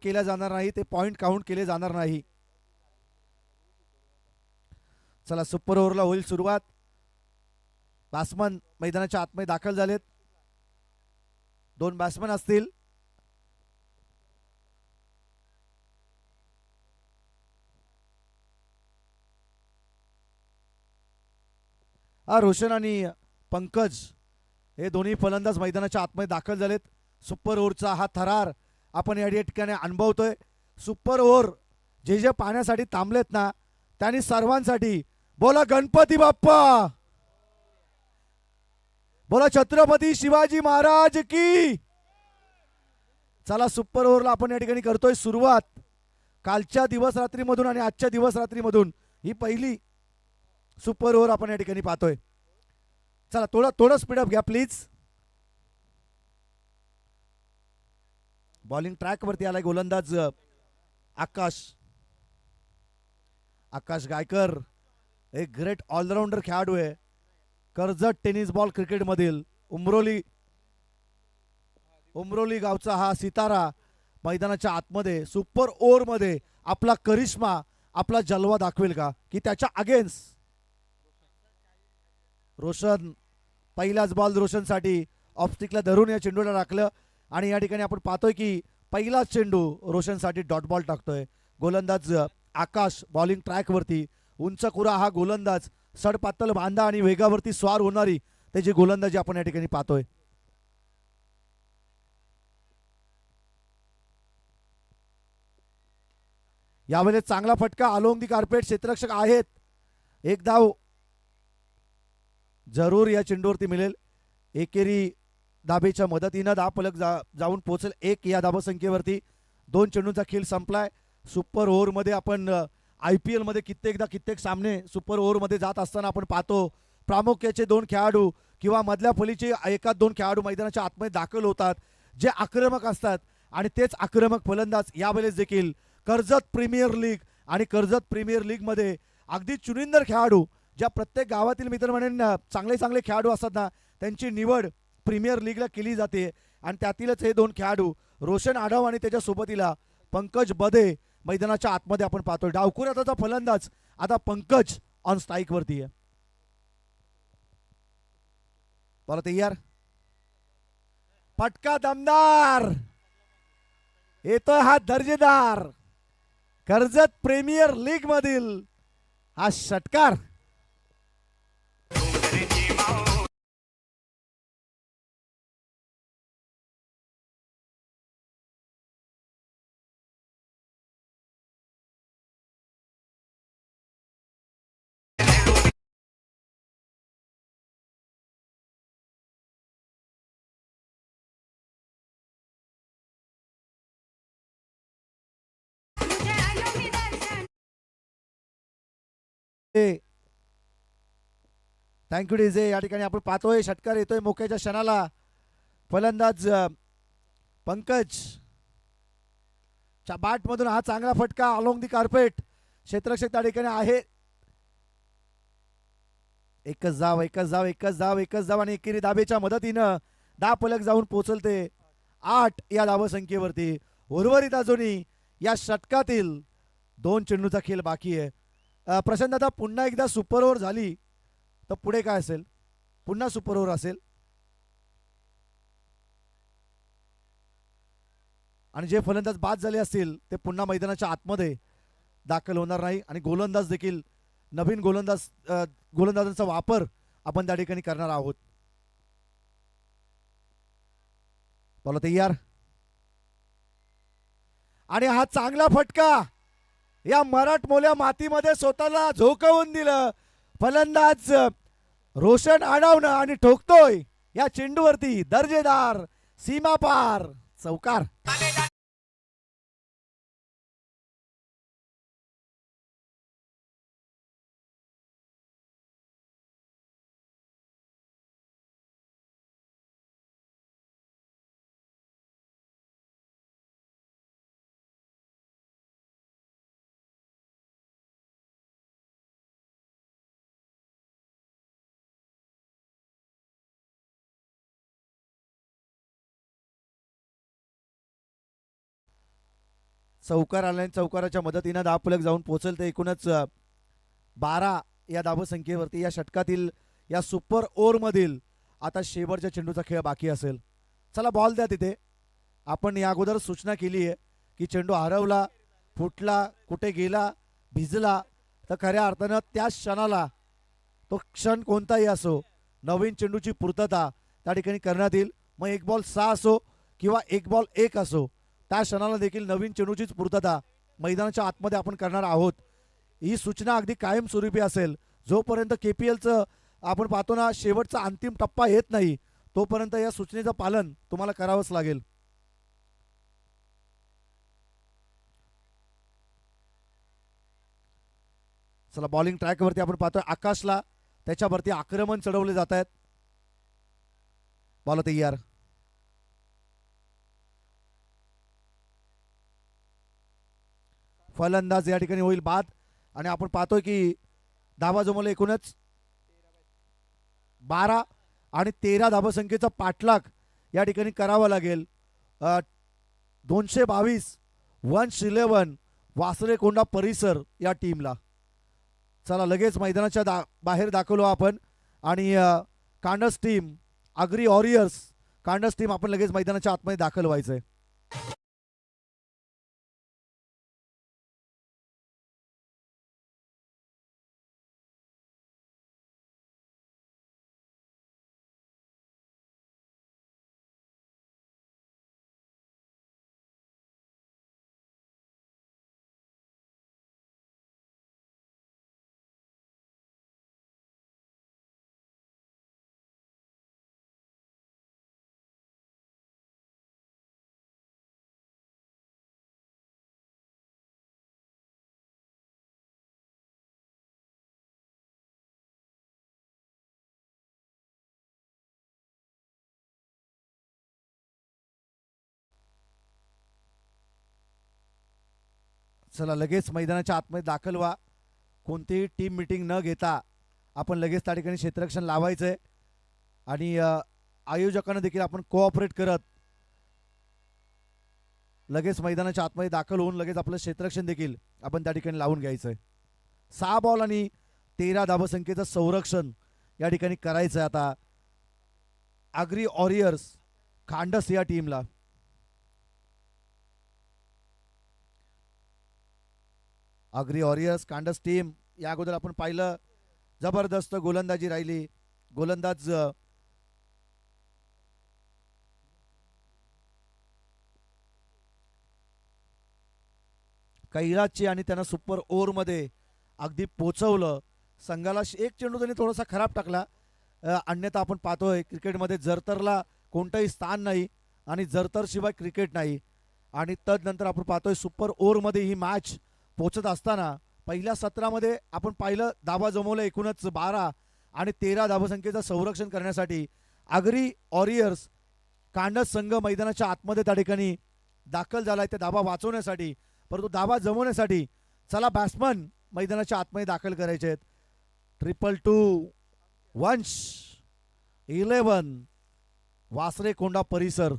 केल्या जाणार नाही, ते पॉइंट काउंट केले जाणार नाही. चला सुपर ओव्हरला होईल सुरुवात. बॅट्समन मैदानाच्या आतमध्ये दाखल झालेत. 2 बॅट्समन असतील. रोशन आणि पंकज हे दोन्ही फलंदाज मैदानाच्या आतमध्ये दाखल झालेत. सुपर ओव्हरचा हा थरार आपण या ठिकाणी अनुभवतोय. सुपर ओव्हर जे जे पाहण्यासाठी थांबलेत ना, त्यांनी सर्वांसाठी बोला गणपती बाप्पा, बोला छत्रपती शिवाजी महाराज की. चला सुपर ओव्हरला आपण या ठिकाणी करतोय सुरुवात. कालच्या दिवस रात्रीमधून आणि आजच्या दिवस रात्रीमधून ही पहिली सुपर ओव्हर आपण या ठिकाणी पाहतोय. चला थोडं स्पीडअप घ्या प्लीज. बॉलिंग ट्रॅक वरती आलाय गोलंदाज आकाश गायकर. एक ग्रेट ऑलराऊंडर खेळाडू आहे. कर्जत टेनिस बॉल क्रिकेट मधील उमरोली गावचा हा सितारा मैदानाच्या आतमध्ये सुपर ओव्हर मध्ये आपला करिश्मा, आपला जलवा दाखवेल का, की त्याच्या अगेन्स्ट रोशन. पहिलाच बॉल रोशनसाठी ऑफस्टिकला धरून या चेंडूला टाकलं आणि या ठिकाणी आपण पाहतोय की पहिलाच चेंडू रोशनसाठी डॉट बॉल टाकतोय गोलंदाज आकाश. बॉलिंग ट्रॅक वरती उंच कुरा हा गोलंदाज, सडपातळ बांधा आणि वेगावरती स्वार होणारी त्याची गोलंदाजी आपण या ठिकाणी पाहतोय. यावेळेस चांगला फटका अलोंग दी कार्पेट क्षेत्ररक्षक आहेत. एक धाव जरूर या चेंडूवरती मिळेल. एकेरी धाबेच्या मदतीनं धावफलक जाऊन पोहोचेल 1 या धावसंख्येवरती. 2 चेंडूंचा खेळ संपलाय. सुपर ओव्हर मध्ये आपण IPL मध्ये कित्येक सामने सुपर ओव्हर मध्ये जात असताना आपण पाहतो प्रामुख्याचे 2 खेळाडू किंवा मधल्या फलीचे 1-2 खेळाडू मैदानाच्या आतमध्ये दाखल होतात, जे आक्रमक असतात. आणि तेच आक्रमक फलंदाज यावेळेस देखील कर्जत प्रीमियर लीग आणि कर्जत प्रीमियर लीग मध्ये अगदी चुनिंदर खेळाडू, ज्या प्रत्येक गावातील मित्रमंडळींना चांगले खेळाडू असतात ना, त्यांची निवड प्रीमियर लीगला केली जाते. आणि त्यातीलच हे 2 खेळाडू रोशन आढाव आणि त्याच्या सोबतीला पंकज बदे मैदानाच्या आतमध्ये आपण पाहतोय. डावखुराचा फलंदाज आता पंकज ऑन स्ट्राईक वरती आहे. बोला तयार. फटका दमदार येतोय हा दर्जेदार कर्जत प्रीमियर लीग मधील हा षटकार. Thank you DJ. या ठिकाणी आपण पाहतोय षटकार येतोय मोक्याच्या क्षणाला. फलंदाज पंकज च्या बॅट मधून हा चांगला फटका अलोंग दी कार्पेट. क्षेत्ररक्षक त्या ठिकाणी आहे. एकच धाव आणि एकेरी धाबेच्या मदतीनं धावफलक जाऊन पोहोचलते 8 या धावसंख्येवरती. उर्वरित अजूनही या षटकातील 2 चेंडूचा खेळ बाकी आहे. प्रशांत दादा, पुन्हा एकदा सुपर ओव्हर झाली तर पुढे काय असेल? पुन्हा सुपर ओव्हर असेल आणि जे फलंदाज बाद झाले असतील ते पुन्हा मैदानाच्या आतमध्ये दाखल होणार नाही. आणि गोलंदाज देखील नवीन गोलंदाजांचा वापर आपण त्या ठिकाणी करणार आहोत. बोला तयार. आणि हा चांगला फटका या मराठमोल्या मातीमध्ये स्वतःला झोकवून दिलं फलंदाज रोशन आडावणं आणि ठोकतोय या चेंडूवरती दर्जेदार सीमापार चौकार. चौकार आला आणि चौकाराच्या मदतीनं धावफलक जाऊन पोहोचेल. तर एकूणच 12 या धावसंख्येवरती या षटकातील या सुपर ओव्हरमधील आता शेवटच्या चेंडूचा खेळ बाकी असेल. चला बॉल द्या तिथे. आपण या अगोदर सूचना केली आहे की चेंडू हरवला, फुटला, कुठे गेला, भिजला तर खऱ्या अर्थानं त्या क्षणाला, तो क्षण कोणताही असो, नवीन चेंडूची पूर्तता त्या ठिकाणी करण्यात येईल. मग 1 बॉल 6 असो किंवा 1 बॉल 1 असो, त्या क्षणाला देखील नवीन चेंडूचीच पूर्तता मैदानाच्या आतमध्ये आपण करणार आहोत. ही सूचना अगदी कायमस्वरूपी असेल. जोपर्यंत KPLचं आपण पाहतो ना शेवटचा अंतिम टप्पा येत नाही तोपर्यंत या सूचनेचं पालन तुम्हाला करावंच लागेल. चला बॉलिंग ट्रॅकवरती आपण पाहतोय आकाशला, त्याच्यावरती आक्रमण चढवले जात आहेत. बॉल तयार. फलंदाज या ठिकाणी होईल बाद आणि आपण पाहतोय की धावा जमवले एकूणच 12 आणि 13 धावसंख्येचा पाठलाग या ठिकाणी करावा लागेल. 222 111 वासरेकोंडा परिसर या टीमला. चला लगेच मैदानाच्या बाहेर दाखवलो आपण आणि कांडस टीम अग्री वॉरियर्स कांडस टीम आपण लगेच मैदानाच्या आतमध्ये दाखल व्हायचंय. चला लगेच मैदानाच्या आतमध्ये दाखल व्हा. कोणतीही टीम मीटिंग न घेता आपण लगेच त्या ठिकाणी क्षेत्ररक्षण लावायचंय आणि आयोजकांना देखील आपण कोऑपरेट करत लगेच मैदानाच्या आतमध्ये दाखल होऊन लगेच आपलं क्षेत्ररक्षण देखील आपण त्या ठिकाणी लावून घ्यायचंय. 6 बॉल आणि 13 धावसंख्येचं संरक्षण या ठिकाणी करायचंय आता अग्री वॉरियर्स खांडस या टीमला. अग्री वॉरियर्स कांडस टीम या अगोदर आपण पाहिलं जबरदस्त गोलंदाजी राहिली. गोलंदाज कैलासची आणि त्यांना सुपर ओव्हरमध्ये अगदी पोचवलं. संघाला एक चेंडू त्यांनी थोडासा खराब टाकला. अन्यथा आपण पाहतोय क्रिकेटमध्ये जरतरला कोणतंही स्थान नाही आणि जरतर शिवाय क्रिकेट नाही. आणि तदनंतर आपण पाहतोय सुपर ओव्हरमध्ये ही मॅच पोचत असताना पहिल्या सत्रामध्ये आपण पाहिलं धावा जमवलं एकूणच 12 आणि 13 धावसंख्येचं संरक्षण करण्यासाठी अग्री वॉरियर्स कांडस संघ मैदानाच्या आतमध्ये त्या ठिकाणी दाखल झालाय त्या धावा वाचवण्यासाठी. परंतु धावा जमवण्यासाठी चला बॅट्समन मैदानाच्या आतमध्ये दाखल करायचे आहेत. 222 111 वासरेकोंडा परिसर.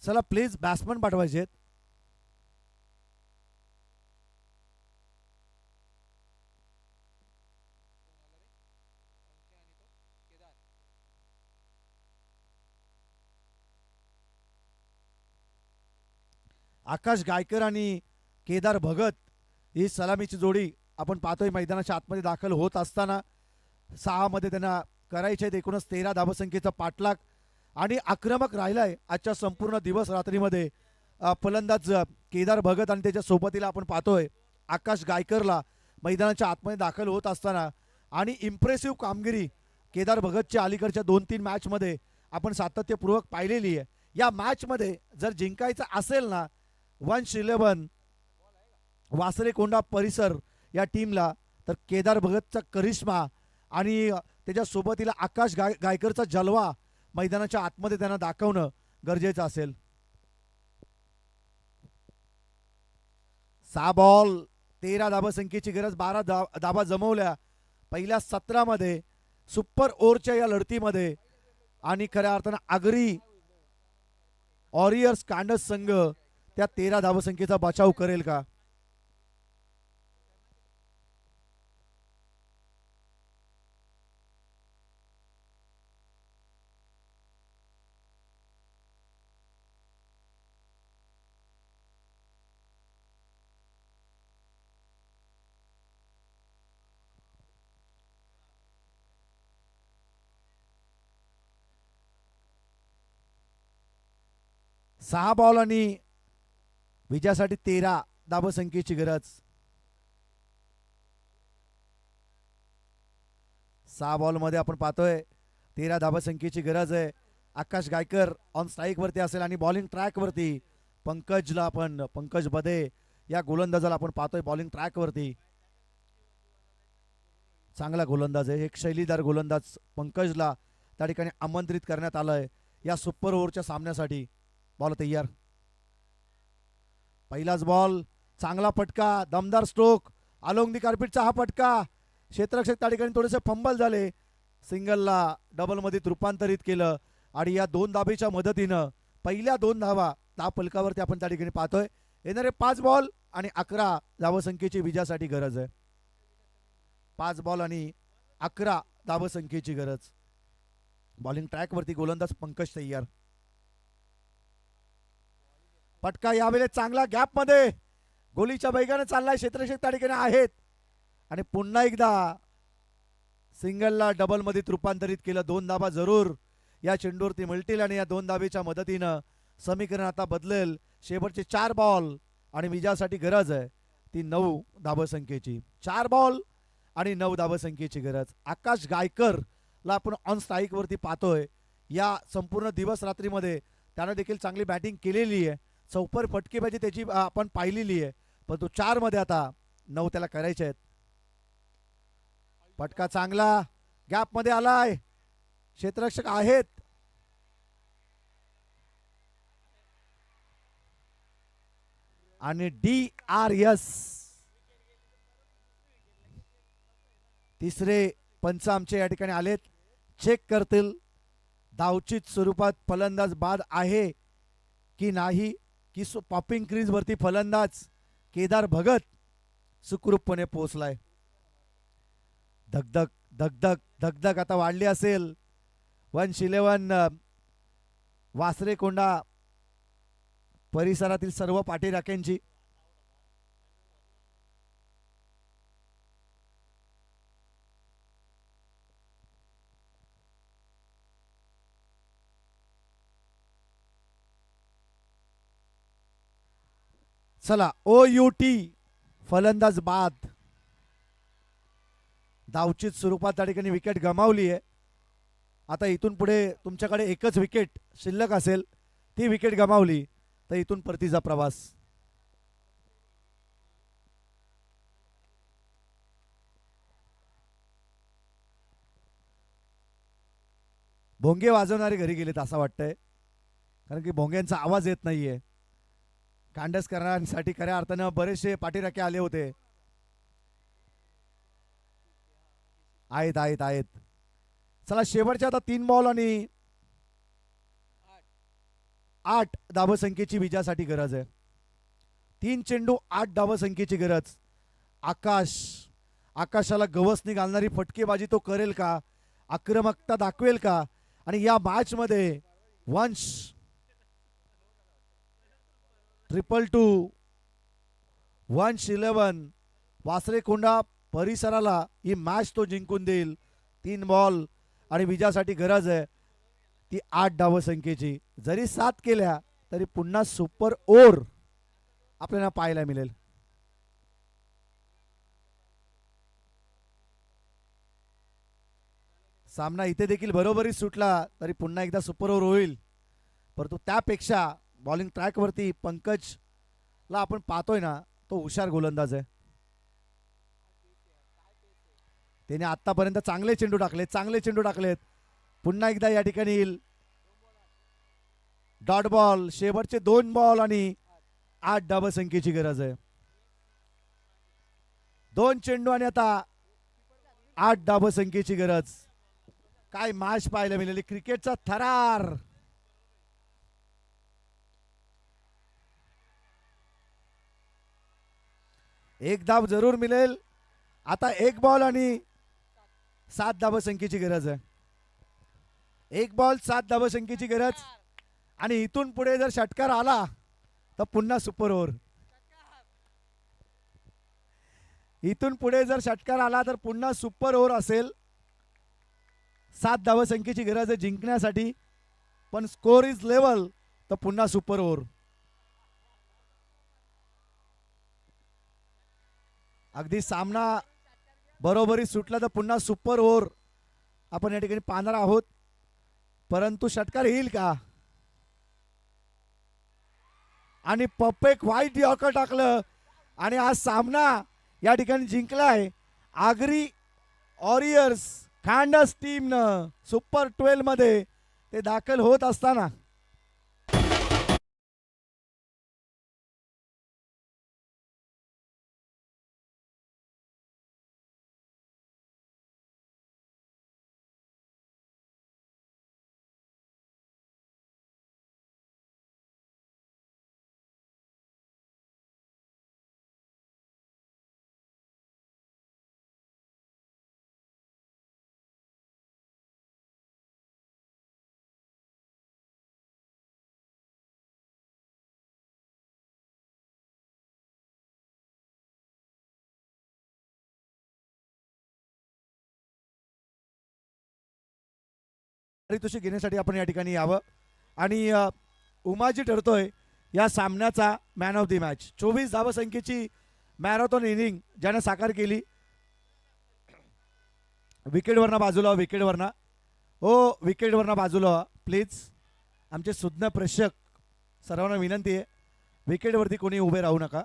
चला प्लीज बॅट्समन पाठवायचे. आकाश गायकर आणि केदार भगत ही सलामीची जोडी आपण पाहतोय मैदानाच्या आतमध्ये दाखल होत असताना 6 मध्ये त्यांना करायचे आहेत एकूणच 13 धावसंख्येचा पाठलाग आणि आक्रमक राहिलाय आजच्या संपूर्ण दिवस रात्रीमध्ये फलंदाज केदार भगत आणि त्याच्या सोबतीला आपण पाहतोय आकाश गायकरला मैदानाच्या आतमध्ये दाखल होत असताना. आणि इम्प्रेसिव्ह कामगिरी केदार भगतच्या अलीकडच्या 2-3 मॅचमध्ये आपण सातत्यपूर्वक पाहिलेली आहे. या मॅचमध्ये जर जिंकायचं असेल ना 111 वासरेकोंडा परिसर या टीमला तर केदार भगतचा करिश्मा आणि त्याच्या सोबतीला आकाश गायकरचा जलवा मैदानाच्या आतमध्ये त्यांना दाखवणं गरजेचं असेल. 6 बॉल 13 धाबसंख्येची गरज. 12 धाबा जमवल्या पहिल्या 17 मध्ये सुपर ओव्हरच्या या लढतीमध्ये. आणि खऱ्या अर्थानं आगरी वॉरियर्स कांडस संघ त्या 13 धावसंख्येचा बचाव करेल का? सहा बॉल आणि विजयासाठी 13 धावसंख्येची गरज. 6 बॉल मध्ये आपण पाहतोय 13 धावसंख्येची गरज आहे. आकाश गायकर ऑन स्ट्राईक वरती असेल आणि बॉलिंग ट्रॅक वरती पंकज बदे या गोलंदाजाला आपण पाहतोय बॉलिंग ट्रॅक वरती. चांगला गोलंदाज आहे. एक शैलीदार गोलंदाज पंकजला त्या ठिकाणी आमंत्रित करण्यात आलंय या सुपर ओव्हरच्या सामन्यासाठी. बॉल तयार. पहिलाच बॉल चांगला फटका दमदार स्ट्रोक अलोंग दी कार्पेटचा हा फटका. क्षेत्ररक्षक त्या ठिकाणी थोडेसे फंबल झाले. सिंगलला डबल मध्ये रूपांतरित केलं आणि या 2 धाबेच्या मदतीनं पहिल्या 2 धावा फलकावरती आपण त्या ठिकाणी पाहतोय. येणारे 5 बॉल आणि 11 धावसंख्येची विजयासाठी गरज आहे. 5 बॉल आणि 11 धावसंख्येची गरज. बॉलिंग ट्रॅक वरती गोलंदाज पंकज तयार. फटका यावेळेस चांगला गॅप मध्ये गोलीच्या वेगाने चाललाय. क्षेत्ररक्षक त्या ठिकाणी आहेत आणि पुन्हा एकदा सिंगलला डबल मध्ये रूपांतरित केलं. 2 धाबा जरूर या चेंडूवरती मिळतील आणि या 2 धाबेच्या मदतीनं समीकरण आता बदलेल. शेवटचे 4 बॉल आणि विजयासाठी गरज आहे ती 9 धावसंख्येची. 4 बॉल आणि 9 धावसंख्येची गरज. आकाश गायकरला आपण ऑन स्ट्राईक वरती पाहतोय. या संपूर्ण दिवस रात्रीमध्ये त्यानं देखील चांगली बॅटिंग केलेली आहे. चौपर फटकेबाजी त्याची आपण पाहिलेली आहे. पण तो 4 मध्ये आता 9 त्याला करायचे आहेत. फटका चांगला गॅप मध्ये आलाय. क्षेत्ररक्षक आहेत आणि DRS तिसरे पंच आमचे या ठिकाणी आलेत. चेक करतील धावचित स्वरूपात फलंदाज बाद आहे की नाही. की पॉपिंग क्रीज वरती फलंदाज केदार भगत सुखरूपपणे पोहोचलाय. धगधग धगधग धगधग आता वाढली असेल 111 वासरेकोंडा परिसरातील सर्व पाठीराख्यांची. चला OUT फलंदाज बाद. धावचित स्वरूपात त्या ठिकाणी विकेट गमावली आहे. आता इथून पुढे तुमच्याकडे एकच विकेट शिल्लक असेल. ती विकेट गमावली तर इथून परतीचा प्रवास. भोंगे वाजवणारे घरी गेलेत असं वाटतंय. कारण की भोंग्यांचा आवाज येत नाहीये. कांडस करण्यासाठी खऱ्या अर्थानं बरेचसे पाठीराखे आले होते. आहेत. चला शेवटच्या आता 3 बॉल आणि 8 धावसंख्येची विजयासाठी गरज आहे. 3 चेंडू 8 धावसंख्येची गरज. आकाशाला गवसणी घालणारी फटकेबाजी तो करेल का? आक्रमकता दाखवेल का? आणि या मॅच मध्ये वंश 222 111 वासरेकोंडा परिसराला ही मॅच तो जिंकून देईल. 3 बॉल आणि विजयासाठी गरज आहे ती 8 धावसंख्येची. जरी 7 केल्या तरी पुन्हा सुपर ओव्हर आपल्याला पाहायला मिळेल. सामना इथे देखील बरोबरी सुटला तरी पुन्हा एकदा सुपर ओव्हर होईल. परंतु त्यापेक्षा बॉलिंग ट्रॅक वरती पंकजला आपण पाहतोय ना तो हुशार गोलंदाज आहे. त्याने आतापर्यंत चांगले चेंडू टाकलेत. पुन्हा एकदा या ठिकाणी येईल डॉट बॉल. शेवटचे 2 बॉल आणि 8 धावसंख्येची गरज आहे. 2 चेंडू आणि आता 8 धावसंख्येची गरज. काय मॅच पाहायला मिळाली, क्रिकेटचा थरार. एक धाव जरूर मिळेल. आता 1 बॉल आणि 7 धावसंख्येची गरज आहे. 1 बॉल 7 धावसंख्येची गरज. आणि इथून पुढे जर षटकार आला तर पुन्हा सुपर ओव्हर. इथून पुढे जर षटकार आला तर पुन्हा सुपर ओव्हर असेल. 7 धावसंख्येची गरज आहे जिंकण्यासाठी, पण स्कोर इज लेवल तर पुन्हा सुपर ओव्हर. अगदी सामना बरोबरी सुटला तर पुन्हा सुपर ओव्हर आपण या ठिकाणी पाहणार आहोत. परंतु षटकार येईल का? आणि परफेक्ट व्हाईट यॉर्कर टाकलं आणि आज सामना या ठिकाणी जिंकलाय आगरी वॉरियर्स खांडस टीमनं. सुपर 12 मध्ये ते दाखल होत असताना पारितोषिक घेण्यासाठी आपण या ठिकाणी यावं. आणि उमाजी ठरतोय या सामन्याचा मॅन ऑफ द मॅच. 24 धावसंख्येची मॅरेथॉन इनिंग ज्याने साकार केली. विकेटवरना बाजूला, विकेटवरना हो, विकेटवरना बाजूला प्लीज. आमचे सुज्ञ प्रेक्षक सर्वांना विनंती आहे, विकेटवरती कोणी उभे राहू नका.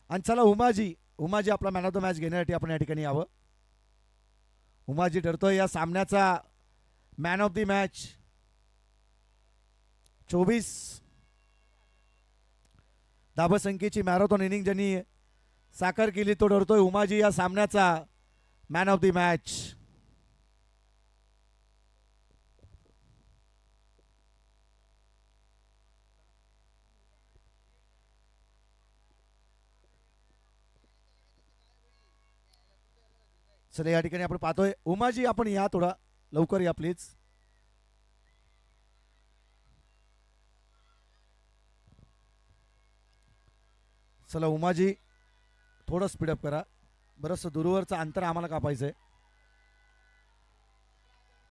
आणि चला उमाजी आपला मॅन ऑफ द मॅच घेण्यासाठी आपण या ठिकाणी यावं. उमाजी ठरतोय या सामन्याचा मॅन ऑफ द मॅच. 24 धावसंख्येची मॅरेथॉन इनिंग ज्यांनी साकार केली तो ठरतोय उमाजी या सामन्याचा मॅन ऑफ द मॅच. चला या ठिकाणी आपण पाहतोय उमाजी, आपण या थोडा लवकर या प्लीज. चला उमाजी थोडं स्पीडअप करा, बरंच दूरवरचं अंतर आम्हाला कापायचंय.